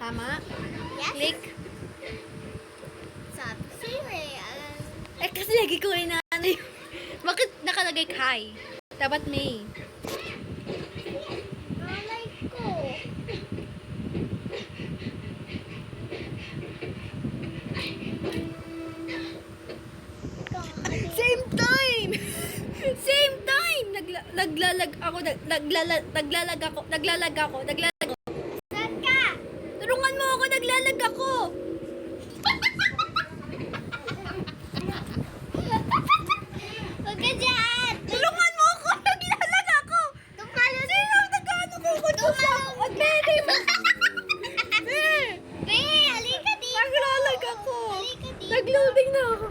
Tama? Yes. Click. Sabi sa'yo eh. Kasi lagi ko inaano yun. Bakit nakalagay hi? Dapat may. Malay ko. Same time! Same time! Naglalag ako. Saan ka? Tulungan mo ako, naglalag ako. Huwag ka dyan. Tulungan mo ako, naglalag ako. Tumalo. Sino nag-ano ko ko sa at Mary mo? Be, halika dito. Naglalag ako. Halika dito. Nagloading na ako.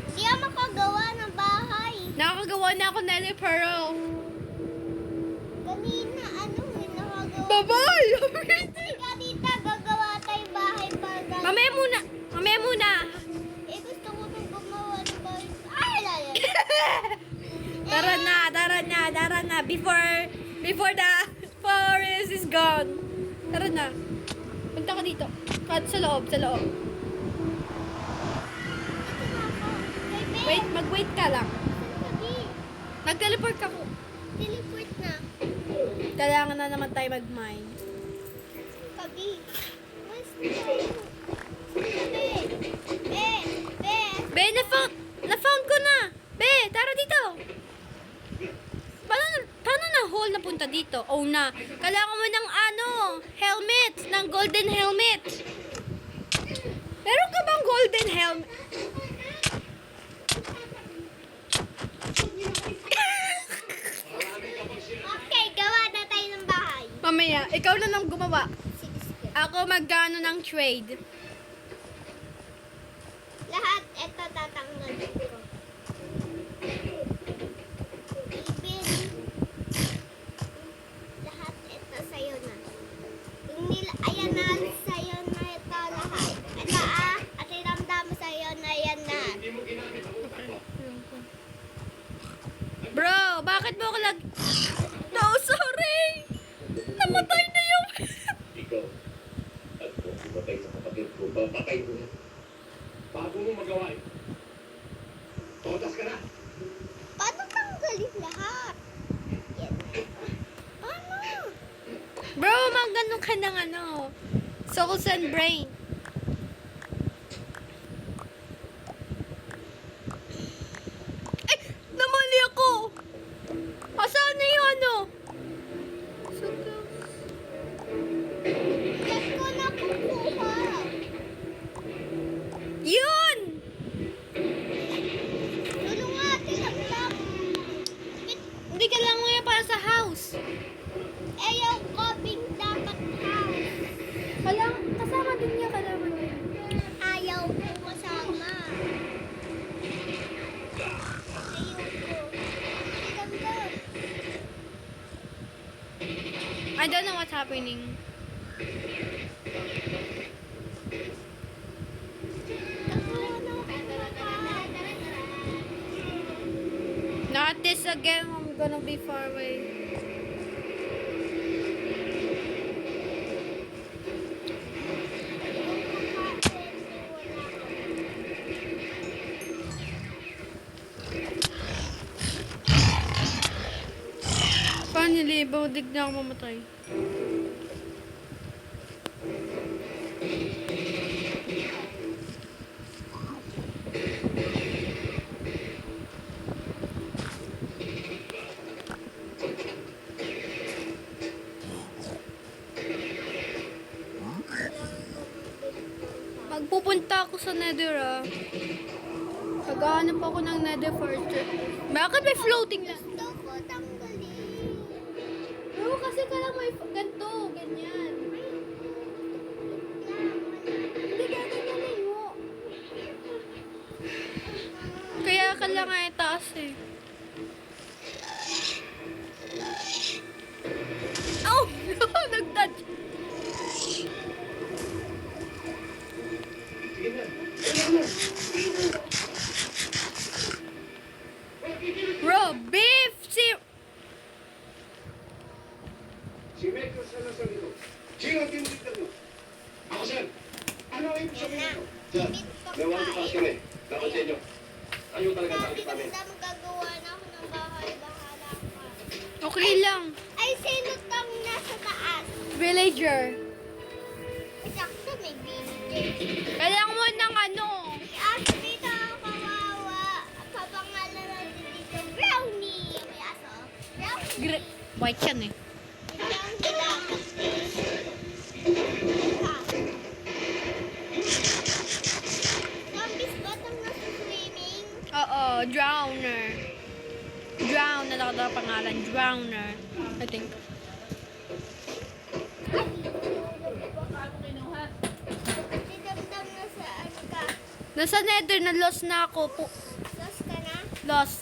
Hindi ako makagawa ng bahay. Nakakagawa na ako Nelly Pearl. Kanina, nakagawa. Bye-bye! Halika dito, gagawa tayo bahay para. Mamaya muna. Mamaya muna. Eh, gusto ko nang gumawa ng bahay. Ay, lala. Tara na. Before the forest is gone. Tara na. Punta ka dito. Sa loob. Ito na ako. Kay Ben. Wait, mag-wait ka lang. Sabi, Mag-teleport ka ko. teleport na. Kailangan na naman tayo mag-mine. Kabi. Mas tayo. Be. Be. Be. Be, na-found ko na. Be, tara dito. Paano na hole na punta dito? Oh na. Kailangan mo ng helmet. Ng golden helmet. Meron ka bang golden helmet? Okay, gawa na tayo ng bahay. Mamaya, ikaw na lang gumawa. Sige, sige. Ako magkano ng trade. Lahat, eto tatanggalin ko. Ibin. Lahat, eto sa'yo na. Ayan na, sa'yo na ito lahat. Ito at iramdam sa'yo na yan na. Bro, bakit mo ako No, sorry! Namatay na yung... Ikaw, at kung pumatay sa kapatid ko, papatay ko na. Bago mo magawa eh. Totas ka na. Paano tanggalin lahat? Yan. Paano? Bro, magano ka ng souls and brain. Ay! Namali ako! Saan na yung Saan ko nakukuha? Yun! Tulungan, lang. Hindi ka lang ngayon para sa house. Ayaw coping dapat house. Kasama din niya, kalaman niya. Ayaw ko kasama. Ayaw ko. Ganda. I don't know what's happening. Not this again. I'm gonna be far away. Paano nilibaw? Dig na ako mamatay. Magpupunta ako sa Nether Naghahanap ako ng Nether Fortress. Bakit may floating lang? Gusto ko tanggalin. Oo, kasi kailangan may ganito, ganyan. Hindi gaganyanin mo. Kaya kailangan itaas eh. Oh! Nag-touch! Sige na. Bro, beef! Si Metro sa nasa nito. Sino ang tinitag mo? talaga Sabi sakit kami. damdam gagawa na ako ng bahay. Bahala ka. Okay lang. Ay, sino tang nasa taas? Villager. Sakto may baby. Kailangan mo ng ano. Aso dito ako kawawa. Papangalan natin dito, Brownie. May aso. Brownie. White yan eh. Brownie lang. Zombies ba itong nasa swimming? Oo, Drowner. Drown na nakatawa pangalan. Drowner. I think. Si Damdam nasa ano ka? Nasa nether na lost na ako. Lost ka na? Lost.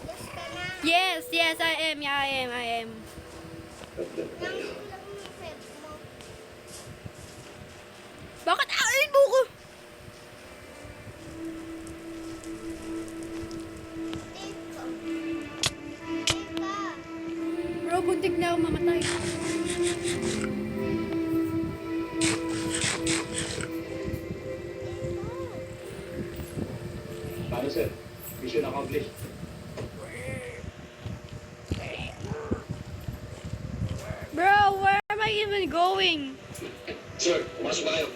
Lost ka na? Yes, yes, I am. Yeah, I am. Nang kulang ng feb mo. Bakit alin mo ko? Teka. Teka. Bro, buntik na ako mamatay. Paano, sir? Mission accomplished. Bro, where am I even going? Sir, pumasok kayo.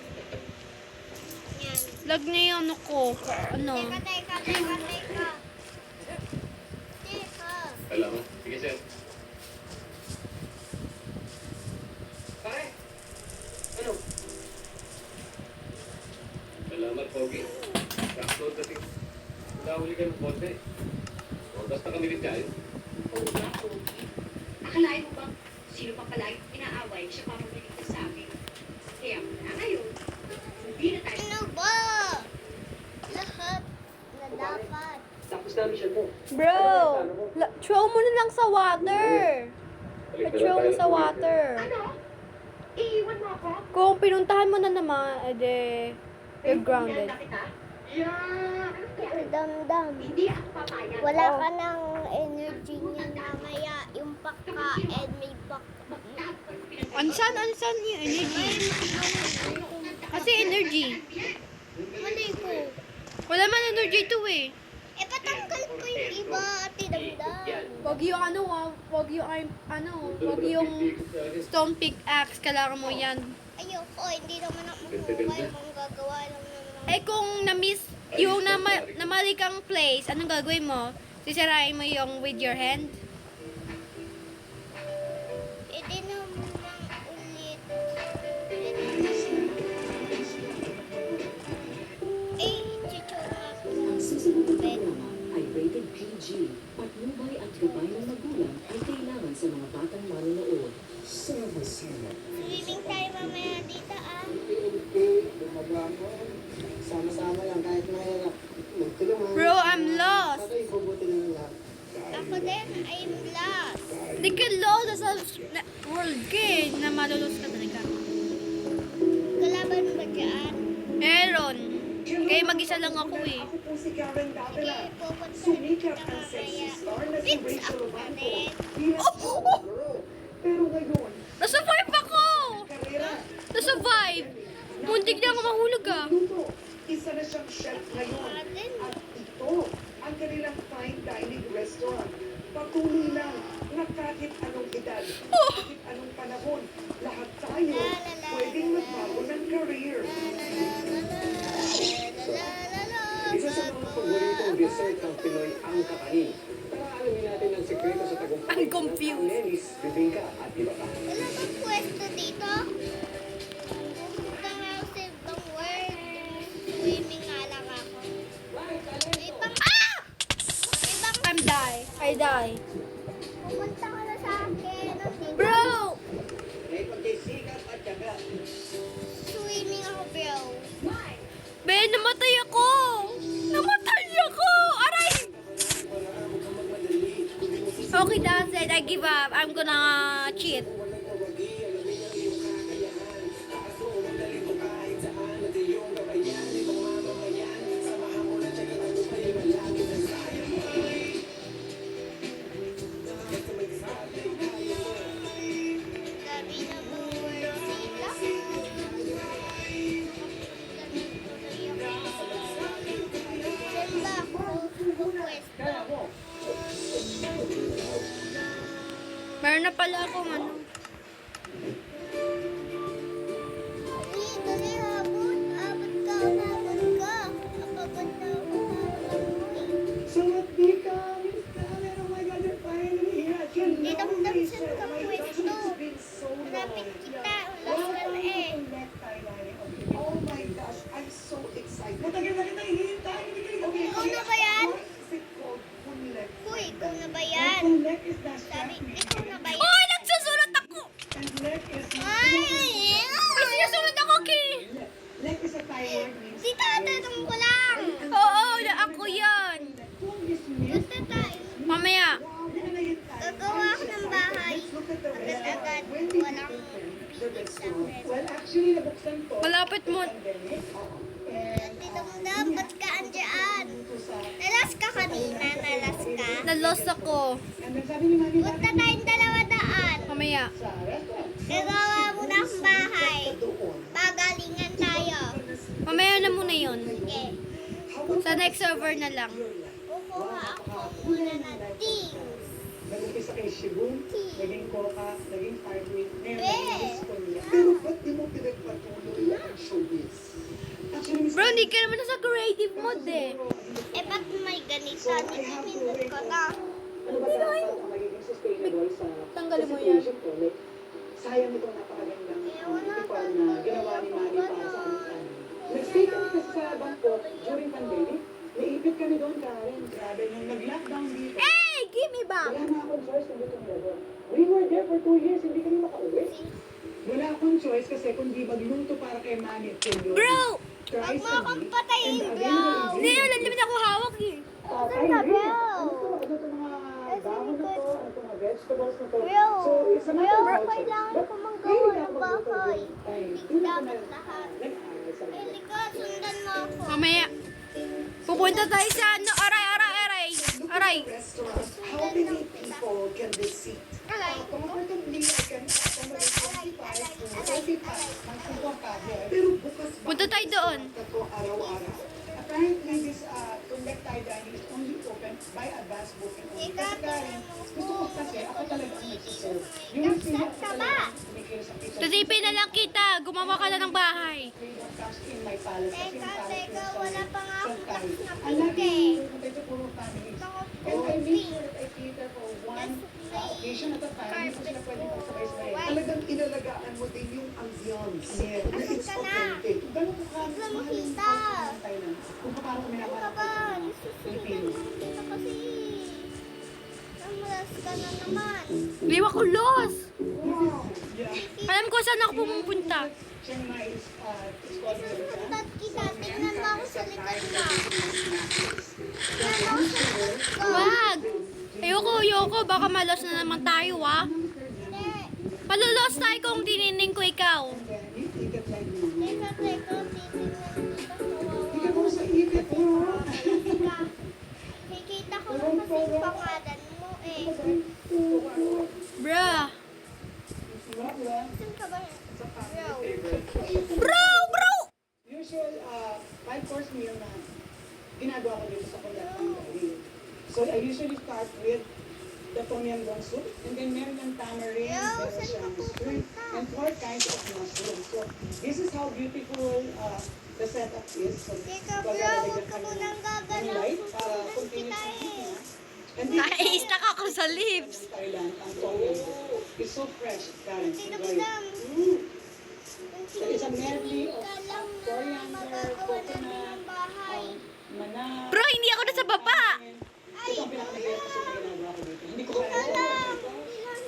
Yan. Lag na yung ano ko. Ano? Teka. Teka. Kailangan. Sige, sir. Pare! Ano? Salamat, Pogi. Sakto dating. Nahuli ka ng konti. O, basta kami rin kayo. Oo nga, Pogi. Akalain mo bang sino pa palagi inaaway siya pa magiging sa akin? Kaya mula ngayon, hindi na tayo. Ano ba? Lahat na dapat. Tapos na mission mo. Bro, throw mo na lang sa water. Throw mo sa water. Ano? Iiwan mo ako? Kung pinuntahan mo na naman, edi, you're grounded. Iiwan na kita? Yeah! Ano kaya? Damdam. Hindi ako papayag. Wala ka ng energy niyan mamaya. Yung pagkain may Ansan yung energy? Kasi energy. Mali ko. Wala man energy to eh. Eh, patanggal ko yung iba, ate Damdam. Wag yung ano, wag yung stone pickaxe, kailangan mo yan. Ayoko, hindi naman ako makuha yung gagawa lang naman. Eh kung na-miss yung namali kang place, anong gagawin mo? Sisirain mo yung with your hand? Pwede naman ulit. Eh, chichura ko. Ang susunod na programa ay rated PG. Patnubay at gabay ng magulang ay kailangan sa mga batang manonood. Swimming tayo mamaya dito, ah. Sama-sama lang kahit mahirap. Magtulungan. Bro, I'm lost. Ako ibubuti na ng lahat. Ako din, I'm lost. Di ka lost sa world ka eh, na malulos ka talaga. Kalaban ba dyan? Meron. Kaya mag-isa lang ako eh. Ako po si Karen Sige, Davila. pupunta Sumikat kita ang sexy mamaya. star na si Fix Rachel ako Obando. din. Bilang girl. Pero ngayon, Nasurvive ako! karera. Nasurvive! Muntik na ako mahulog ah. Luto. Isa na siyang chef ngayon. Atin. At ito, ang kanilang fine dining restaurant. Patuloy lang na kahit anong edad, kahit anong panahon, lahat tayo pwedeng magbago ng career. Isa sa mga paboritong dessert ng Pinoy ang kakanin. Tara alamin natin ang sekreto sa tagumpay I'm confused. ng Lenis, bibingka at iba pa. Wala bang pwesto dito? Pupunta nga ako sa ibang world. Swimming nga lang ako. May ibang... Ah! May ibang... I die. Pupunta ka na sa akin. Nandito. Bro! May pagsisikap at tiyaga. Swimming ako, bro. Be, namatay ako! Namatay ako! Aray! Okay, that's it. I give up. I'm gonna cheat. Gabi na ba world sila? Saan ba ako? Meron na pala akong ano. Dali, dali, habon. Habon ka, habon ka. Kapagod na ako, habon mo eh. So what we come is coming. Oh my God, you're finally here. I can't Dito mo believe sa it. Oh my gosh, pwesto. it's been so long. Malapit kita. Ulas Welcome ka na to eh. Necktie Dining. Okay. Oh my gosh, I'm so excited. Matagal na kita hinihintay. Okay, Ikaw na ba yan? What is it called? Punlek. Uy, ikaw na ba yan? Punlek is the Sabi, chef name. ikaw na ba yan? Oy! Nagsusulat ako! And Lek is Ay! May sinusulat ako, Ki! Lek is a Thai word means Si tatanong ko lang. Oo, na ako yan. Kung is means Basta tayo. Mamaya. Gagawa ako ng bahay. Agad-agad. Walang bibig sa akin. Well, actually, nabuksan ko. Malapit mo. Pandemic. And, Tito mo na, ba't ka andyan? Nalas ka kanina, nalas ka. Nalos ako. and then sabi ni Mami, Punta tayong dalawa daan. Mamaya. sa restaurant. Gagawa mo na ang bahay. Doon. Pagalingan tayo. Mamaya na muna yon. Sige. Sa next server na lang. Kukuha ako muna ng things. Nag-umpisa kay Shibu, naging Coca, naging Fireweed, ngayon Eh. naging Spoon. Pero ba't di mo pinagpatuloy ang showbiz? Actually, Miss Bro, hindi ka naman nasa creative mode eh. Eh, ba't may ganito? Nipipindot ko na. Ano ba dapat ang magiging sustainable sa Tanggalin mo situation ko? Like, sayang itong napakagandang wala ipon kang na ginawa ni Manny para sa aming family. Nag-stay kami kasi sa Bangkok during pandemic. Naipit kami doon, Karen. Grabe, nung nag-lockdown dito. Hey, give me back! Wala na akong choice kung dito doon. We were there for 2 years, hindi kami makauwi. Wala akong choice kasi kung di magluto para kay Manny at kay Lord. Bro! Huwag mo akong patayin, bro. Hindi, wala naman ako hawak eh. Saan ka, bro? Ano to mga dahon na to? Ano to mga vegetables na to? Bro, So, it's a matter bro, of choice. kailangan But ko magawa hindi ng ako magluto bahay. doon. Ay, Hindi ako dapat na- lahat. nag-aaral sa Eh, mga. Lika, sundan mo ako. Mamaya. Pupunta tayo sa ano, aray, aray, aray. Aray. Restaurant, how many people can this seat? Aray. Comfortably, I can accommodate 25 to 35. Magkukuha ka here. Pero bukas ba? Punta tayo doon. Ito araw-araw. Apparently, this Necktie Dining is only open by advance booking only. Ika, Kasi Karen, gusto ko kasi ako talaga ang nagsiserve. Yung Kapsat sila ka ba? kumikil sa kitchen. Tutipin na lang kita. Gumawa ka na ng bahay. Freedom comes in my palace. Kasi yung palace Teka, is wala pa nga sa akong Thai. box na Ang laki pink eh. yung ito puro family. Ako, And I pink. make sure that I cater for one occasion at a time. Hindi ko sila pwede magsabay-sabay. Talagang inalagaan mo din yung ambience. Yes. Na Asan it's ka na? authentic. Gano'n ko ka. Bigla mahal yung makita. culture ng Thailand. Kung paano ko Ano minamahal ka ang ba? culture ng Nasusundan Pilipino. mo dito kasi. Namalas ka na naman. Liwa ko los. Yeah. Alam ko saan ako pumunta. Chiang Mai is it's called Susundan kita. Tingnan mo ako sa likod mo. Tingnan mo ako sa likod ko. Wag. Ayoko. Baka malos na naman tayo, ah. Hindi. Malulos tayo kung tinining ko ikaw. You take it like me. Teka, titignan kita. Tingnan mo sa init mo. Kikita ko na kasi yung pangalan mo eh. Bruh. Saan ka ba? Bro! Usual 5-course meal na ginagawa ko dito sa Kundatang Gawin. So I usually start with the tom yum goong soup, and then meron ng tamarind, meron saan siyang ka shrimp, and 4 kinds of mushrooms. So this is how beautiful the setup is. So, Teka bro, paglalagyan huwag ka ng- munang ng gagalaw. light para Susundan continuous kita ang heat eh. niya. And this is Nai-stuck ako sa lips. in Thailand, ang tom yum goong. It's so fresh, Karen. Tita Enjoy it. Madam. So it's a medley of Ka lang na coriander, magagawa natin coconut, ng bahay. mana. Bro, hindi ako nasa baba. Ito ang pinakamahirap kasi na ginagawa ko dito. Hindi ko kaya Ika lang.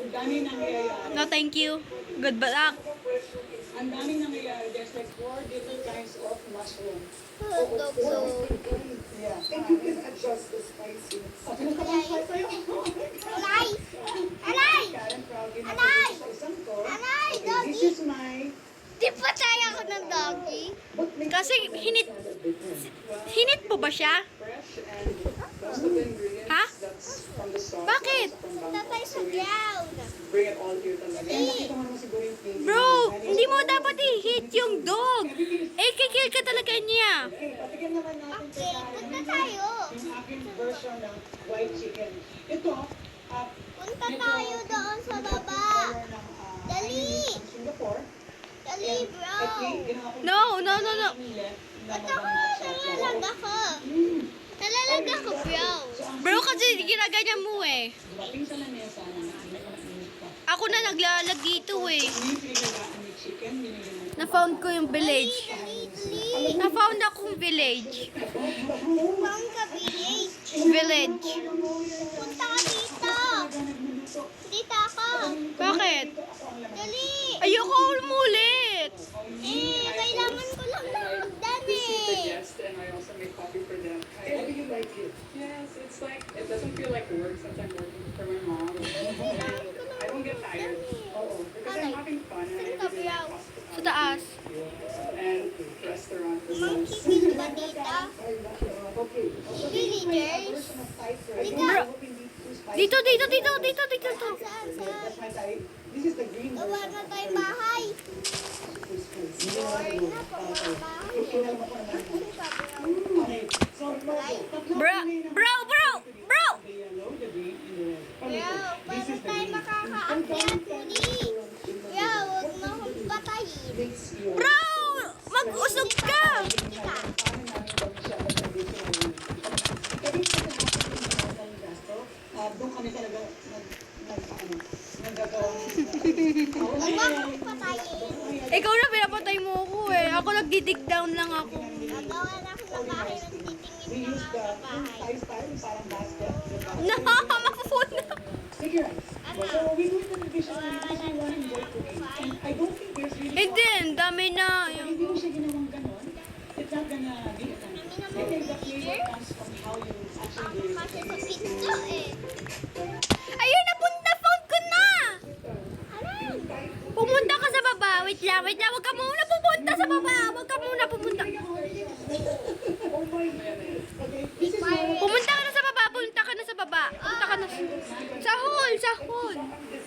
Ang daming nangyayari. No, thank you. Good luck. Ang daming nangyayari. There's like 4 different kinds of mushroom. Hotdog so. Yeah. And you can adjust the spiciness. Oh, pinagkakain sa'yo. Alay! Alay! Karen, proudly na Alay! sa isang to. Alay, Okay, doggy! this is my... Di pa tayo ako ng doggy. But make Kasi hinit po ba siya? fresh and most of the ingredients Ha? that's from the sauce. Bakit? From Punta tayo sa So we ground. bring it all here talaga. And nakita mo naman siguro yung flavor. Bro, hindi mo dapat i-hit yung dog. Eh, kikil ka talaga niya. Okay, patigyan naman natin Okay, punta tayo. yung aking version ng white chicken. Ito, Punta tayo doon sa baba. Dali! Singapore. Dali, bro. No. Ba't ako nalalag ako? Nalalag ako, bro. Bro, kasi ginaganyan mo eh. Dumating sa lamesa na mainit pa. Ako na naglalag dito eh. Pinigalagaan ni chicken, binigyan ng Na-found ko yung village. Dali. Na-found akong village. Pang ka, village. Village. Punta ka dito. Dito ako. Bakit? Dali. Ayoko umulit. Kailangan ko lang na magdan eh. Yes, and I also make coffee for them. How do you like it? Yes, it's like, it doesn't feel like work since I'm working for my mom. I don't get tired. Oo. Because I'm having fun and I really like hospitality Sa taas. and restaurant business. Mangkikis ba dito? Okay. Villagers? Bro, dito. Saan? That's my type. This is the green Gawa na tayong bahay. Or na pamabahay. Okay. So, Bro. the yellow, the green, and the red. Bro, paano tayo makakaakyat muli? Bro, huwag mo akong patayin. Makes your... Bro, mag-usog ka. Kita. Doon kami talaga naggagawa Huwag mo akong patayin. Ikaw na pinapatay mo ako eh. Ako nagdi-dig down lang ako. Gagawa na ako ng bahay ng We titingin use na the mga bahay. ice time, parang basket. No, mapupuna. Figure out. So we do it in division because we want to enjoy cooking. And I don't think there's really... Hindi, ang dami na. Hindi mo siya ginawang ganon. It's not gonna be a time. I think the flavor comes from how you actually do it. Kasi sa pizza eh. Ayun, napunta. Found ko na. Alam. Pumunta ka sa baba. Wait lang. Huwag ka muna pupunta sa baba. Huwag ka muna pumunta. Oh my goodness. Okay, this is why... Pumunta ka na sa baba. Punta ka na sa hall.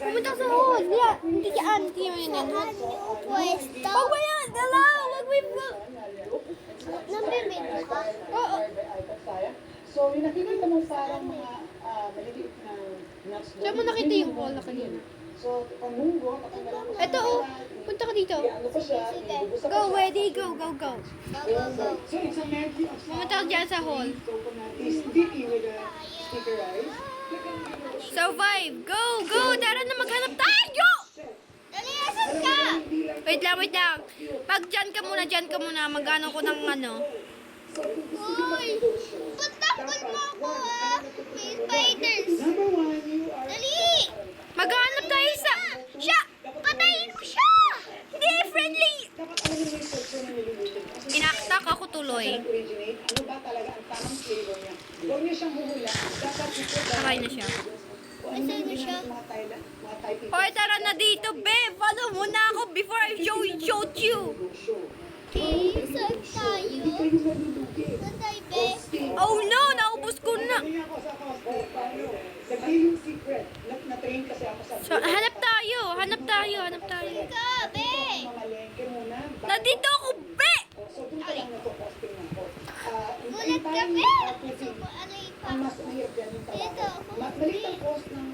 Pumunta ka sa hall. Yeah, hindi yan. Hindi yan. Saan yung pwesto? Huwag mo yan. Dalaw. Huwag mo yan. Nabibili ka? Oo. So, yung nakikita mo parang mga maliliit na nuts. Saan mo nakita yung wall na kanina? So, pamunggo, patanggalan mo. Ito oh. Punta ka dito. Ano pa siya? ibubusa pa Go, siya. ready, go. Go. So, it's a medley of Pumunta ka dyan sa hall. coconut is sticky with a sticky rice. Survive. Go. Tara na maghanap tayo. Dali, asan ka? Wait lang. Pag dyan ka muna. Magano ko ng ano. Uy! Patapon mo ako ah! May spiders! Number one, you are... Dali! Maghanap tayo sa... Siya! Patayin mo siya! Hindi, friendly! Dapat alam mo yung culture na niluluto. Kasi Inaktak ako tuloy. originate, ano ba talaga ang tamang flavor niya. Huwag niyo siyang huhula. Dapat ito Sakay na siya. Nasaan na siya? Mga Thailand, mga Thai people. Hoy, tara na dito, be! Follow mo na ako before I showed you. Okay, saan tayo? Saan tayo, be? Oh no! Naubos ko na. Ganyan ako sa hospital. Paano? Sabihin yung secret. Na-train kasi ako sa... So, hanap tayo. Ka, be! Mamalengke muna. Nandito ako, be! So, doon ka lang nagpo-posting ng ko. Gulat ka, be! Aray pa. Ang mas mahirap yan yung trabaho. Ito. Mas maliit ang cost ng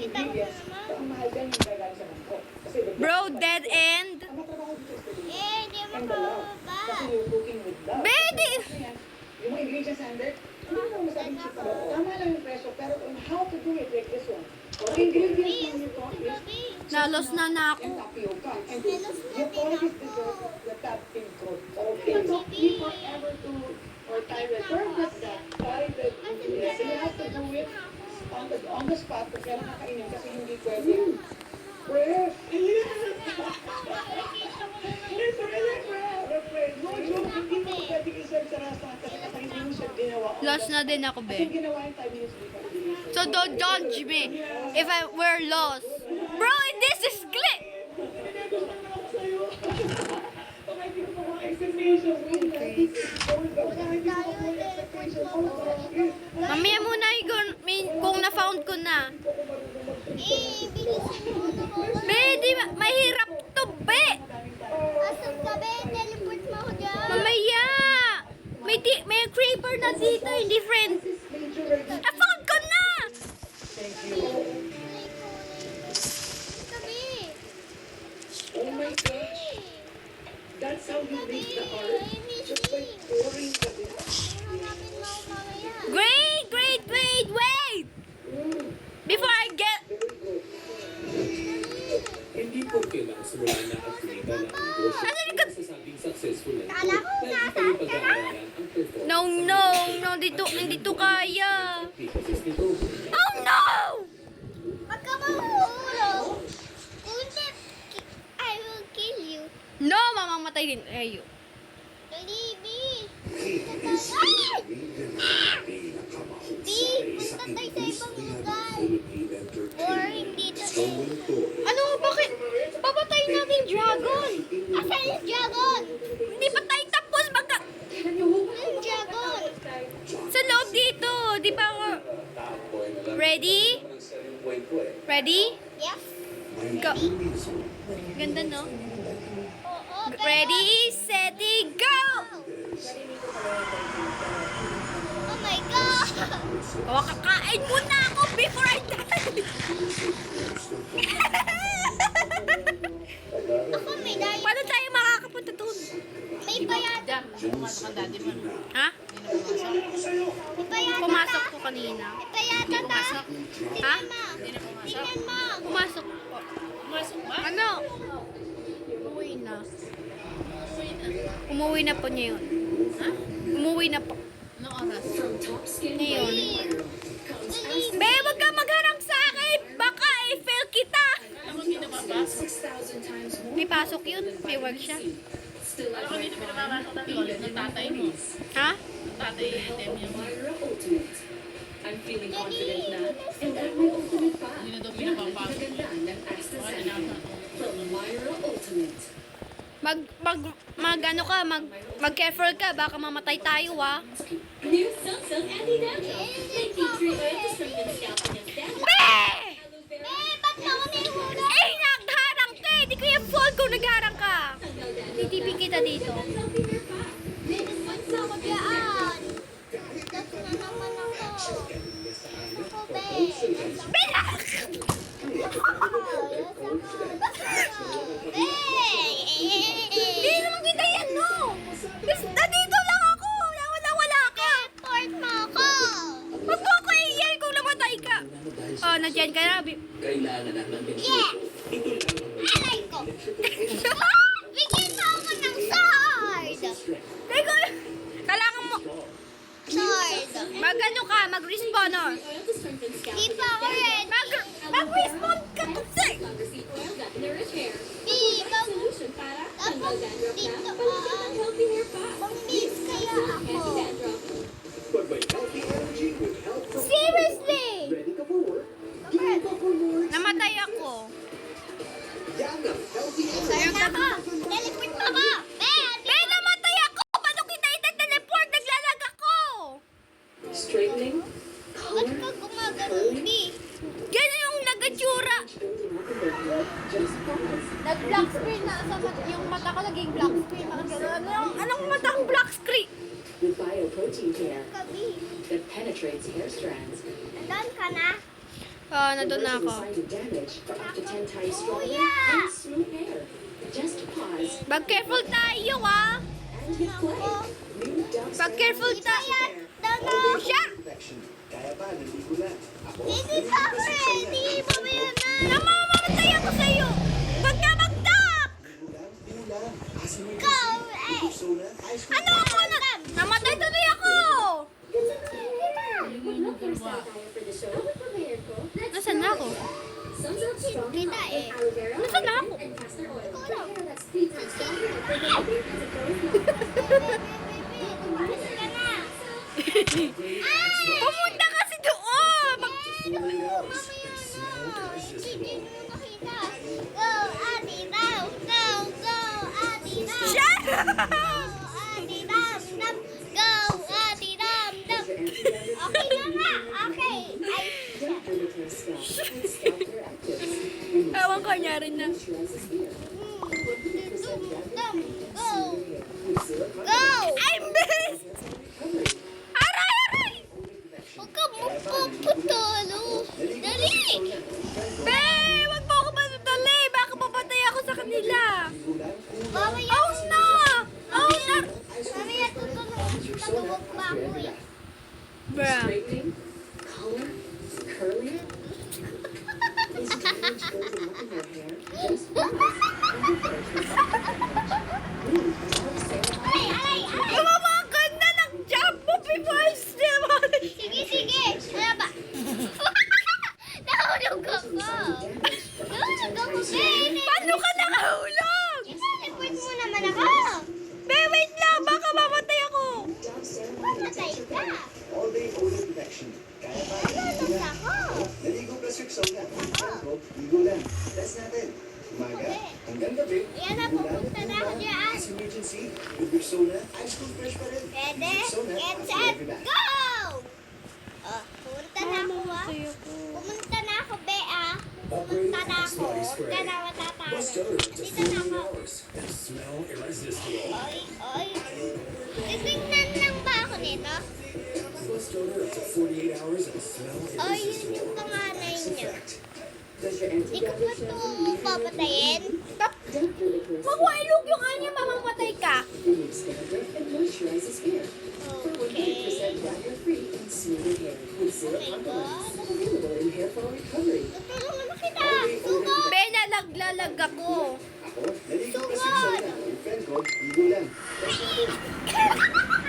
ingredients. naman. Pero ang mahal yan yung gagal sa bangko. Kasi Bro, dead end. ang matrabaho dito is the Hindi mo and the love. makababa. Kasi you're cooking with love. Be, di... Kasi yan, yung mga ingredients under, ano lang masabing siya pa. Tama lang yung presyo, pero on how to do it like this one. Ang ingredients na nito is Nalos na ako. and tapioca. And Melos na you din always ako. deserve the top pin code. Okay, so you forever to or tyrant. Purpose that. Tyrant. Yes, you have to do it on the spot kung kailan kakainin kasi hindi pwede. Fresh! It's really fresh! No joke, hindi mo pwede i-serve sa restaurant kasi hindi mo siya ginawa. Lost na din ako, Kasi be. ginawa yung 5 minutes before. So don't judge me if I were lost. Bro, this is glitch. Mamaya muna kung na-found ko na. Bilisan mo naman. Be, di mahirap to, be. Asan ka, be? Teleport mo ako dyan. Mamaya. May creeper na dito, hindi friend. I found ko na. mamamatay din. Ayo. Dali, B. Ay! B, punta tayo sa ibang lugar. Boring dito eh. Ano? Bakit? Papatayin natin yung dragon. Asan yung dragon? Hindi pa tayo tapos. Baka... Yung dragon. Sa loob dito. Di ba ako... Ready? Ready? Yes. Go. Ganda, no? Oo, Ready, steady, go! Oh my God. Kakain muna ako before I die. Ako may dahil. Paano tayo makakapunta doon? May payata. Ha? May payata. Pumasok ko kanina. May payata ta. Ha? Tingnan mo. Pumasok po. Pumasok ba? Ano? Umuwi na. Umuwi na po niya yun. Ha? Umuwi na po. From top skin Ngayon. whitening comes Be, wag ka magharang sa akin! Baka i-fail kita! 6,000 times more. May pasok yun. May work siya. Still at my Ha? Myra Ultimate. I'm feeling confident na. And at my ultimate pa. Yan ang pinaganda ng astaxanthin. From Myra Ultimate. Ano ka, mag-careful ka, baka mamatay tayo, ah. New Samsung Anti-Dandruff. Taking 3 oil to strengthen scalp against dandruff. Be! Aloe vera. Ba't ako nahihula? Eh, nagharang ka eh! Di ko yung fault kung nagharang ka. Tanggal dandruff. Titipi kita dito. Healthy hair pa. Ba't na ako dyan? Tas na naman ako. Ako, be. Hindi naman kita yan, no! Nandito lang ako! Wala ka! Report mo ako. Huwag mo ako iyan kung namatay ka! Oh, nandiyan ka na. Kailangan na ng Yes! Alay ko. Bigyan mo ako ng sword. Teko, kailangan mo. Sword. Mag-ano ka, mag-respawn, oh. Oil to strengthen scalp Di pa ako ready. Mag-respawn ka kasi! Longer seed oil that nourish hair. Di, mag... Solution para tanggal Tapos dandruff dito, na palagyan ng healthy hair pa. Pang-miss kaya ako. Anti-dandruff. But by healthy energy with help from Seriously! Ready ka for work? Get ka for work. Namatay ako. Yan ang healthy energy. Sayang na ka. Teleport mo ako. Be, namatay ako! Paano kita ita-teleport? Naglalag ako! Straightening, Ba't color, ka gumagano'n, B? Ganyan yung nagatsura. building up a movement. Just pause. Nag-black screen na yung mata ko naging black screen. Anong matang black screen? With bioprotein care Kabi. that penetrates hair strands. Nandun ka na? Nandun na ako. Reversing signs of damage for up to 10 times stronger Kuya! and smooth hair. Just pause Mag-careful tayo, ah! and hit play. New Dove Mag-careful tayo! Dano! Siya! Kaya ba, naligo lang. Ako, Hindi pa ako ready. Mamaya na. Namamatay ako sa'yo! Wag na mag-tap! ligo lang. Asan mo yung Go! Eh! gusto na? Ice cream. Ano ako na? Namatay tuloy ako! Would love for a style tire for the show. With my hair ko. Nasaan na ako? Samsung strong Kita eh. aloe vera, Nasaan na ako? and castor oil. Ikaw For lang. hair that's 3 times stronger and for healthy as it grows long. Tumakas ka na. Pumunta kasi doon! Mamaya na. Hindi mo makita. Go, Ate Dam. Go, go, Ate Dam. Siya! Go, Ate Dam. Dam. Go, Ate Dam. Dam. Okay na nga. Okay. Ay, Dermaplaning scalp and scalp hair actives. And Ewan ko niya rin na. moisturizes hair. 100% Dam. damage Go. with zero Go. I'm best! recovery. Aray, aray! Huwag ka magpapatalo. Dali. Be! Wag mo ako matutali! Baka papatay ako sa kanila! Mamaya. Oh no! Oh no! Mamaya tutulog pa ako eh. Bruh. Straightening, color, curling. Is damage building up in your hair? Just pause ligo lang. Test natin. Umaga, hanggang gabi. Yan na, pupunta na ako dyan. As emergency, with Rexona, ice cold fresh pa rin. Ready? Rexona, Get after set, every bath. go! Oh, pumunta na ako ah. Pumunta na ako, Bea. Pumunta na ako. Huwag ka na matatalo. Dito na ako. And smell irresistible. Oy, oy. Titignan lang ba ako nito? Bust odor up to 48 hours and smell Oh, yun irresistible. yung panganay Max niya. effect. Does your Di ko ba ito papatayin? Don't do it first. Mawailog yung anya, mamamatay ka. Removes dandruff and moisturizes hair. For 100% Okay. wagger-free and smoother hair with zero Oh my compromise. God. Available in hair fall recovery. Tutulungan mo kita. Sugod! Bella, naglalag ako. Ako, naligo pa si Sugod! Rexona. Yung friend ko, ligo lang. Test natin.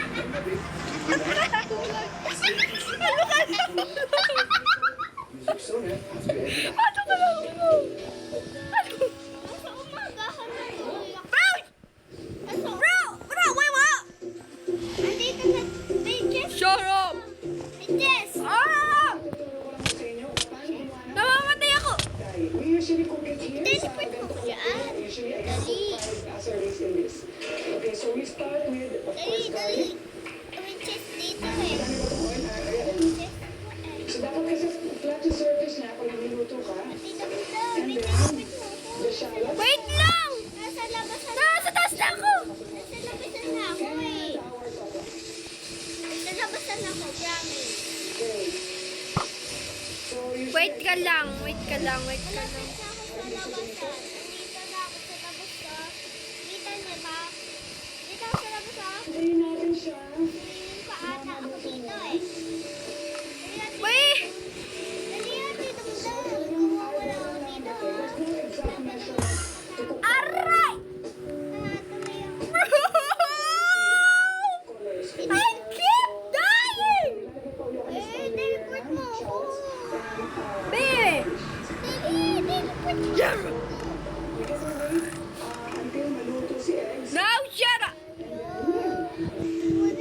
Hanggang gabi, ligo lang. Use Rexona, after every bath. Nasa umagahan na tuloy ako. Nasa Bro, wait, what? Andito na. May Jess. Shut up! May Jess. Ah! Tutulungan ko sa inyo. Paano gumana? Namamatay ako! Dahil we usually cook it here sa Teleport ganito ko dyan. Usually, I have Dali. 5 servings in this. Okay, so we start with, of Dali, course, dali. garlic. May Jess dito eh. Dami ba itong oil? Ayan. May Jess ako eh. So dapat kasi flat to surface na kung nagluluto ka. Dito, dito. May And Jess then, the shallots. Wait lang! Nasa labasan Nasa taas na ako! Nasa labasan na ako eh. Sour sauce. Nasa labasan ako, promise. Okay. So usually, Wait ka lang, wait ka lang. Malapit na ako sa labasan. Nandito na ako sa labas ko. Kita niyo ba? Dito ako sa labas ko. Hintayin natin siya. Tingin pa ata ako dito eh. Dali natin. Wait! Dali natin. Tumulong. Kumawala ako dito ha. There's no exact measurement to cook Aray! Tuloy ako. colors. I keep dying! Eh, teleport mo ako. Babe! Dali, teleport mo. Because we wait until maluto si eggs. Now shut up!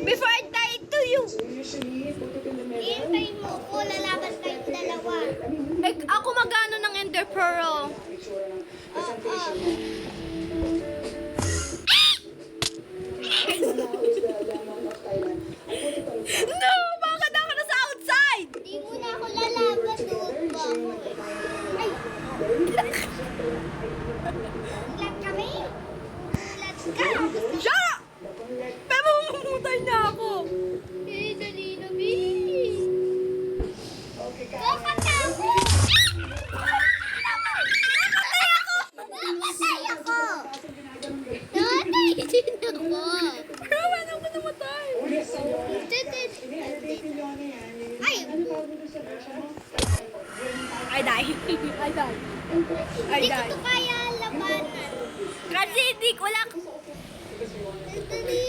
Before I die to you! So we usually put it in the middle. Iintayin mo ako. Lalaban tayong dalawa. Eh, ako magano ng Ender Pearl. Make sure ng presentation mo. Now is the lemon of Thailand. I put it on top. No! Bakit ako nasa outside? Di mo na ako lalaban. Doon pa ako eh. Ay! Ulat kami? Ulat ka! Shut up! Pero mamumutay na ako. Eh, dali na, Bi. Okay, Bakit ako? Namatay ako! Namatay ako! Namatay din ako! Pero paano ako namatay? Ay! I die. I die. I Hindi ko die. to kaya labanan. Kasi hindi ko lang... Dali.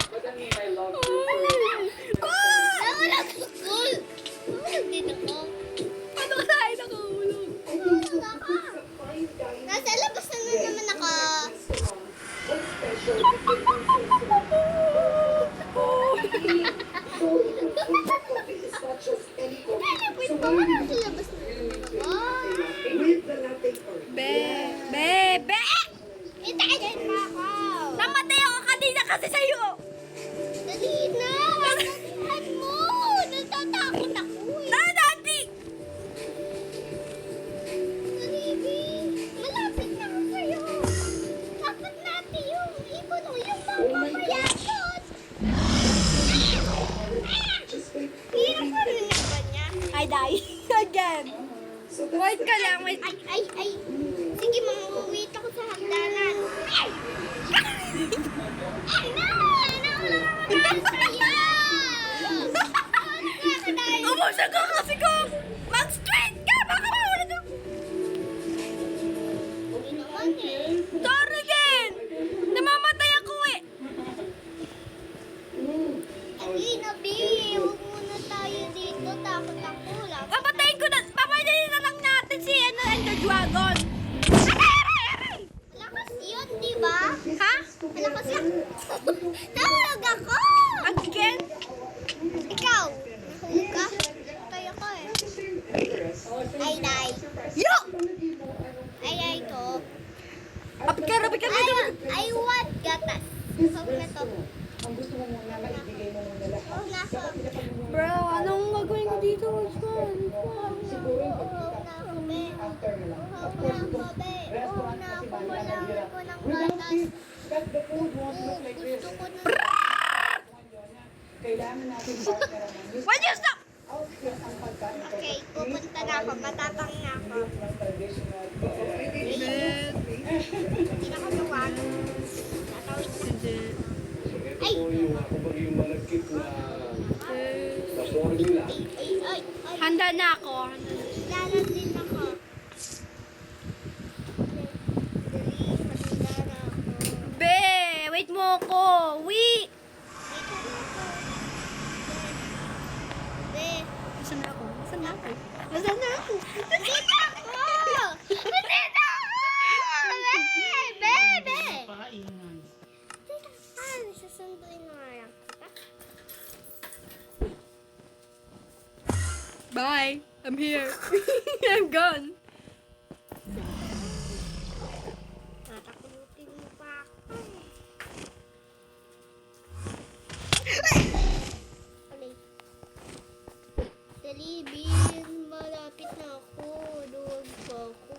But I mean, I love you. Nawalag ako. Nawalag din ako. Paano ka tayo nakahulog? Nawalag ako. Nasa labas na naman ako. Teleport pa mo nasa labas na naman ako. With the latte art. Bebe! Itayin mo ako. Namatay ako kanina kasi sa'yo. Dali na. Dalihan mo. Natatakot ako eh. Dati! Dali, Bi. Malapit na ako sa'yo. Dapat natin yung ibon o yung mamamayakot. Hirap pa rin naman niya. I die. Again. Wait ka lang, wait. Ay. Sige, mamawit ako sa hagdanan. Ay! Ay, na! Nawala ako sa'yo! Umusag ko kasi ko! Mag-straight ka! Baka mahulog ako! Hindi naman eh. Sorry again! Namamatay ako eh! Dali na, Bi. Huwag muna tayo dito. Takot ako. Papatayin ko na! Papatayin na lang natin si Ender Dragon! Malakas yun, di ba? Ha? Malakas yun. Nahulog ako! Again? Ikaw, nahulog ka? Tayo Ay, nay. Yo! Ay, ay, to. Apit ka, apit ka, apit ka. I want gatas. Gusto ko na to. Ang gusto mo muna, maibigay mo muna lahat. Oh, nasa. Bro, anong gagawin ko dito? Siguro yung pagkita. After na lang. Of course, itong restaurant kasi bali ang hirap. Without this, that the food won't look like this. Gusto ko na. Kailangan natin partner naman. Will you stop? Outfit ang pagkain. Okay, pupunta na ako. Matapang na ako. Ng traditional. Hindi na ako luwag. Tatawid na. Ito po yung kumbaga yung malagkit na formula. Ay. Handa na ako. Lalan din ako. Handa na ako. Be, wait mo ako. Wait. Be. Nasaan na ako? Nasaan na ako? Nasaan na ako? Nandito ako! Nandito ako! Be! Sasunduin na nga lang kita. Bye. I'm here. I'm gone. Tatakulutin mo pa ako. Alay. Dali, Bin. Malapit na ako. Duwag pa ako.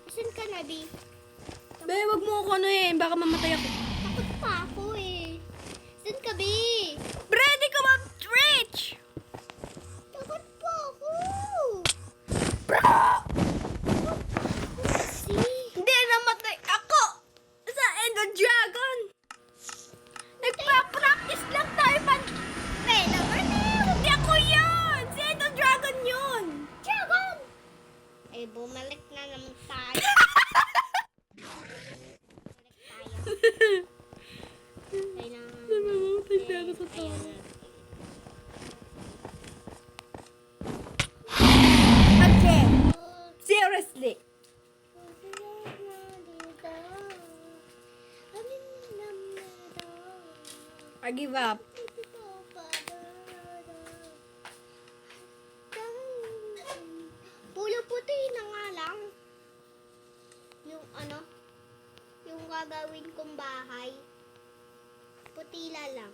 Saan ka na, Bi? Be, wag mo ako ano eh. Baka mamatay ako. Takot pa ako eh. Saan ka, Bi? Ready ko ma-reach! Takot pa ako. Hindi namatay ako! Sa Endo Dragon! Nagpa-practice lang tayo pa... Hindi ako yun! Si Endo Dragon yun! Dragon! Eh, bumalik na naman tayo. Kailangan. Namamatay na ako sa tao. Okay. Seriously. I give up. Pulo puti na nga lang. Yung ano? Yung gagawin kong bahay. Putila lang.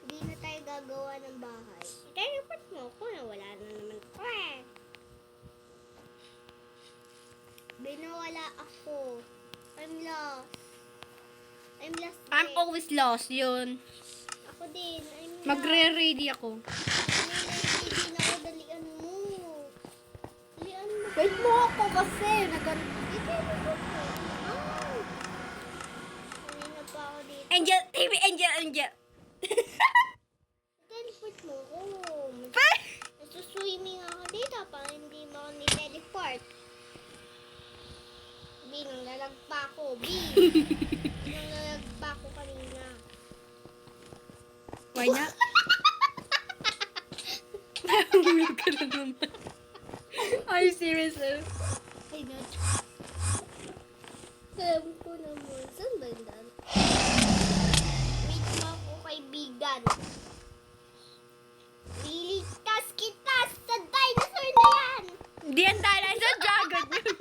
Hindi na tayo gagawa ng bahay. Teleport mo ako na wala na naman ako eh. Binawala ako. I'm lost. I'm lost. I'm din. always lost yun. Ako din. I'm lost. Magre-ready ako. Hindi na ako dalian mo. Dalian mo. Wait mo ako kasi. Kanina pa ako dito. Angel, TV, Angel. Teleport mo ko. Pa! Nagsuswimming ako dito para hindi mo ako ni-teleport. B, nanglalagpa ako. B! Nanglalagpa ako kanina. Why not? Nahulog ka na naman. Are you serious? Ay, not. Alam ko naman. Saan ba yun daan? Wait mo ako, kaibigan. Liligtas kita sa dinosaur na yan! Hindi yan dinosaur, dragon yun.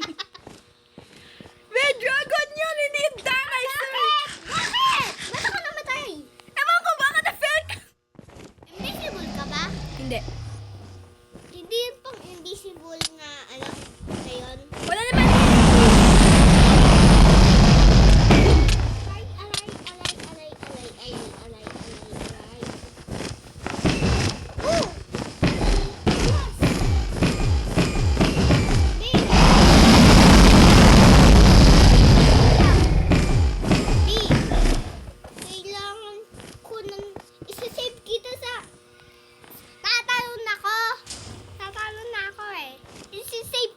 May dragon yun, hindi yung dinosaur. Bakit? Bakit? Ba't ako namatay? Ewan ko, baka na-fail ka. Invisible ka ba? Hindi. Hindi yun pang invisible na ano, ngayon. Wala naman. Alay. Oh! Yes! Big! Big! Kailangan ko nang isa-save kita sa... Tatalon na ako eh. Isa-save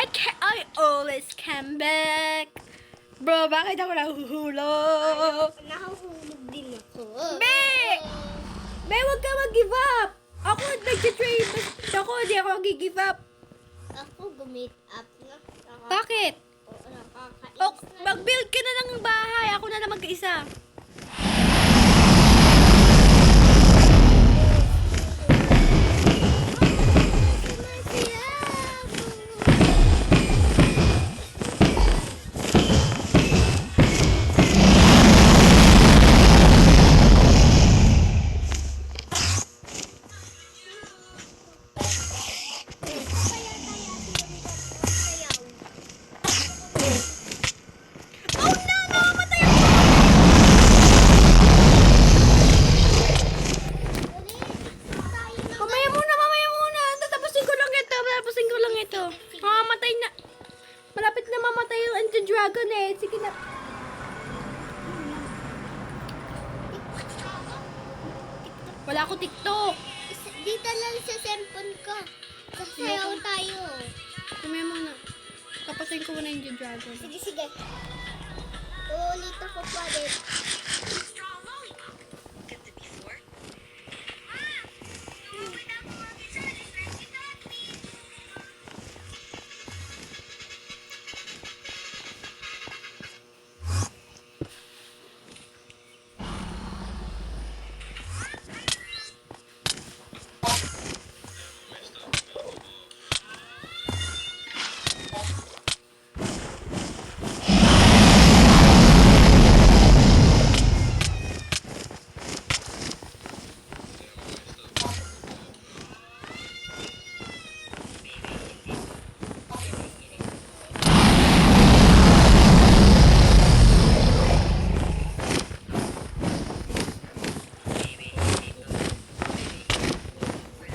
I always come back. Bro, bakit ako nahuhulog? Nahuhulog din ako. Be! Be, huwag ka mag-give up. Ako nag-trade. Ako, hindi ako mag-give up. Ako gumit up na. Bakit? Nakakainis Oh, na. mag-build ka na ng bahay. Ako na lang mag-isa. Oh no! Namamatay ako! Mamaya muna. Tatapusin ko lang ito. Mamamatay na. Malapit na mamatay yung anti-dragon eh. Sige na. Wala ako TikTok. Dito lang sa cellphone ko. Sasayaw tayo. Mamaya muna. Tapusin ko muna yung anti-dragon. Sige. Uulit ako pa din.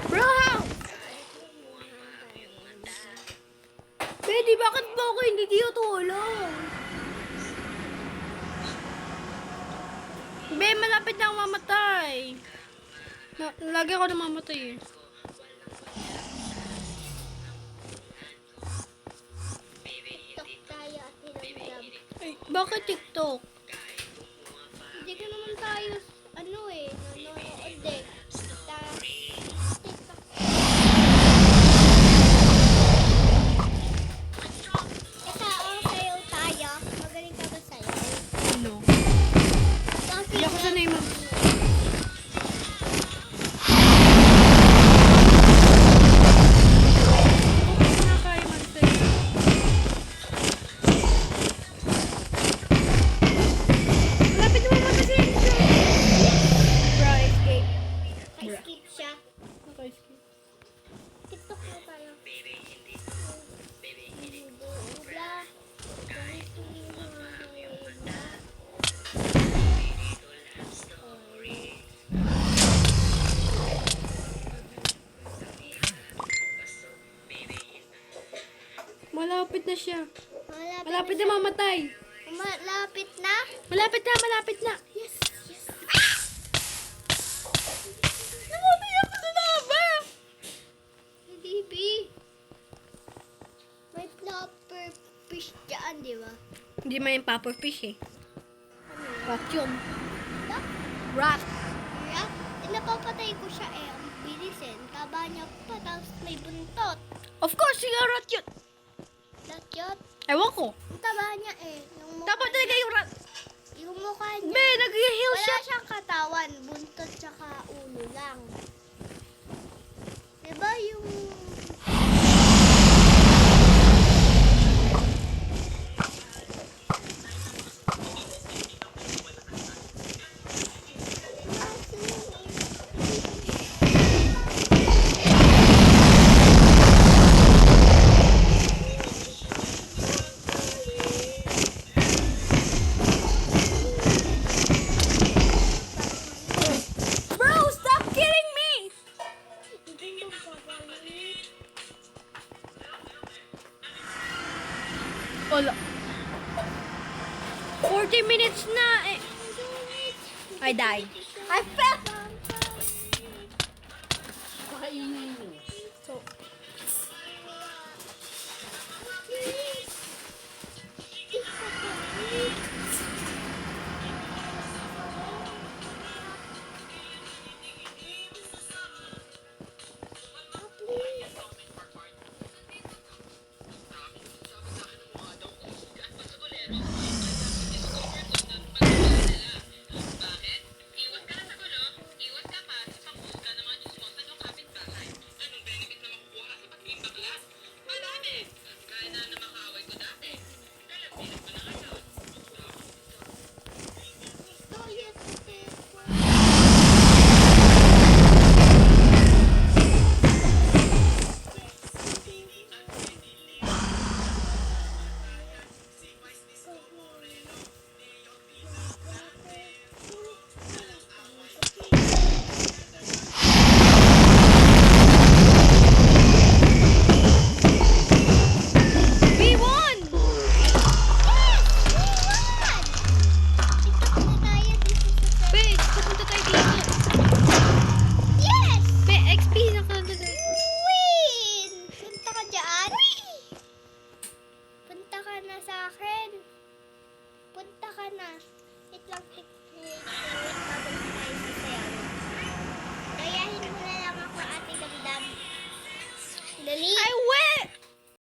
Bro, how? Pwede, bakit ba ako hindi dito tulong? Be, malapit na ako mamatay. Lagi ako namamatay eh. TikTok tayo at nilamdam. Ay, bakit TikTok? Hindi ka naman tayo, nanonood eh. TikTok. Sayaw tayo. Magaling ka ba sayaw? Ano? Kasi Hindi ako sanay nakakaya mag-sayaw. Malapit na mamatay si Angel. Bro, escape. skip siya. Naka-escape. TikTok na tayo. Malapit na siya. Malapit Malapit na na mamatay. Malapit na? Malapit na. Yes. Namatay ako sa lava. Baby. May flopper fish dyan, di ba? Hindi may puffer fish eh. Rat yun. Rat? Rat. Yeah. Napapatay ko siya eh. Ang bilis eh. Ang taba niya pa. Tapos may buntot. Of course, yung rat yun. Lakyot. Ewan ko. Ang taba niya eh. Yung mukha Dapat talaga yung rat. Yung mukha niya. Be, nag-heal Wala siya. siyang katawan. Buntot tsaka ulo lang. Diba yung... Bro, stop killing me. Hindi mo pagalit. Wala. 40 minutes na eh. I died. I fell. So, Kaya na naman